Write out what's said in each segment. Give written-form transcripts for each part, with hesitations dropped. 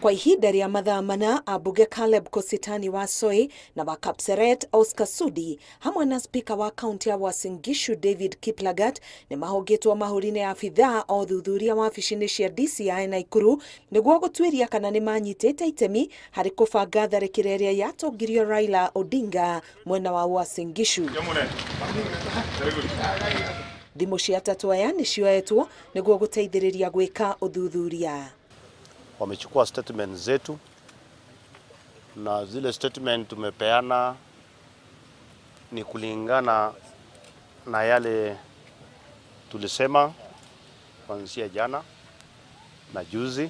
Kwa ihinda rĩa mathaa mana, Ambunge Caleb Kositany wa Soi na wa Kapseret Oscar Sudi hamwe na spika wa kaunti ya Uasin Gishu David Kiplagat ni mahũngĩtwo mahũri nĩ abithaa o thuthuria wabici-inĩ cia DCI Nakuru nĩguo gũtuĩria kana nĩ manyitĩte itemi harĩ kũbanga tharĩkĩra ĩrĩa yatongirio Raila Odinga mwena wa Uasin Gishu. Thimũ cia atatũ aya nĩ cioetwo nĩguo gũteithĩrĩria gwĩka ũthuthuria. Wamechukua statement zetu na zile statement tumepeana ni kulingana na yale tulisema kuanzia jana na juzi.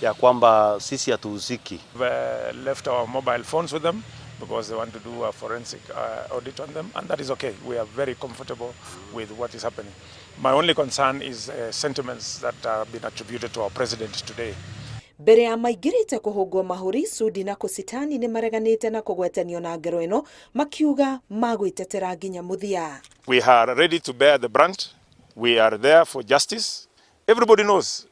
Ya kwamba sisi hatuhusiki. We left our mobile phones with them because they want to do a forensic audit on them, and that is okay. We are very comfortable with what is happening. My only concern is sentiments that have been attributed to our president today. Mbere ya maingĩrĩte kũhũngwo mahũri, Sudi na Kositany nĩ mareganĩte na kũgwetanio na ngero ĩno makiuga magwĩtetera nginya mũthia. We are ready to bear the brunt. We are there for justice. Everybody knows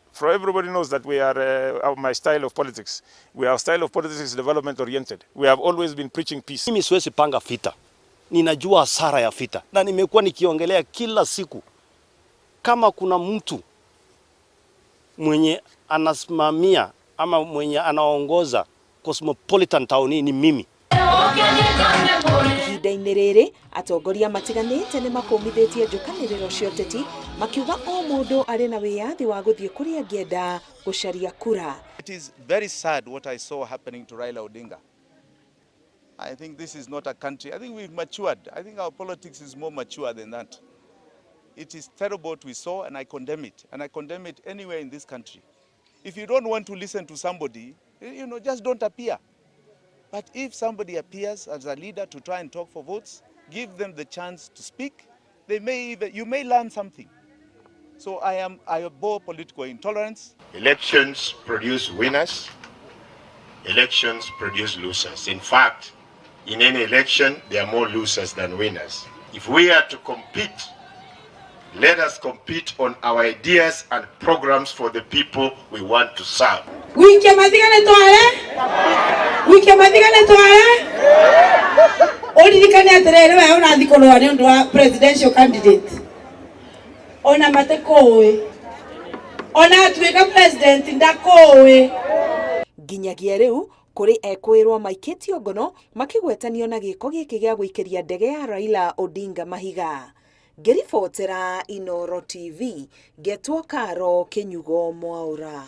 that we are my style of politics. Our style of politics is development oriented. We have always been preaching peace. Mimi siwezi panga vita. Ninajua hasara ya vita. Na nimekuwa nikiongelea kila siku. Kama kuna mtu mwenye anasimamia ama mwenye anaongoza cosmopolitan town ni mimi. Ihinda-inĩ rĩrĩ atongoria matiganĩte nĩ makũmithĩtie njũkanĩrĩro cia ũteti makiuga o mũndũ arĩ na wĩyathi wa gũthiĩ kũrĩa angĩenda gũcaria kura. It is very sad what I saw happening to Raila Odinga. I think this is not a country. I think we've matured. I think our politics is more mature than that. It is terrible what we saw, and I condemn it. And I condemn it anywhere in this country. If you don't want to listen to somebody, just don't appear. But if somebody appears as a leader to try and talk for votes, give them the chance to speak. You may learn something. So I abhor political intolerance. Elections produce winners. Elections produce losers. In fact, in any election, there are more losers than winners. If we are to compete, let us compete on our ideas and programs for the people we want to serve. Presidential candidate. Ona matekoe. Ona atuĩka president ndakoe. Nginyagia rĩu kũrĩ ekwĩrwo maikĩtio ngono makĩgwetanio na gĩko gĩkĩ gĩa gũikĩria ndege ya Raila Odinga mahiga. Ngĩribotera Inooro TV, Getwo Karo Kĩnyugo Mwaũra.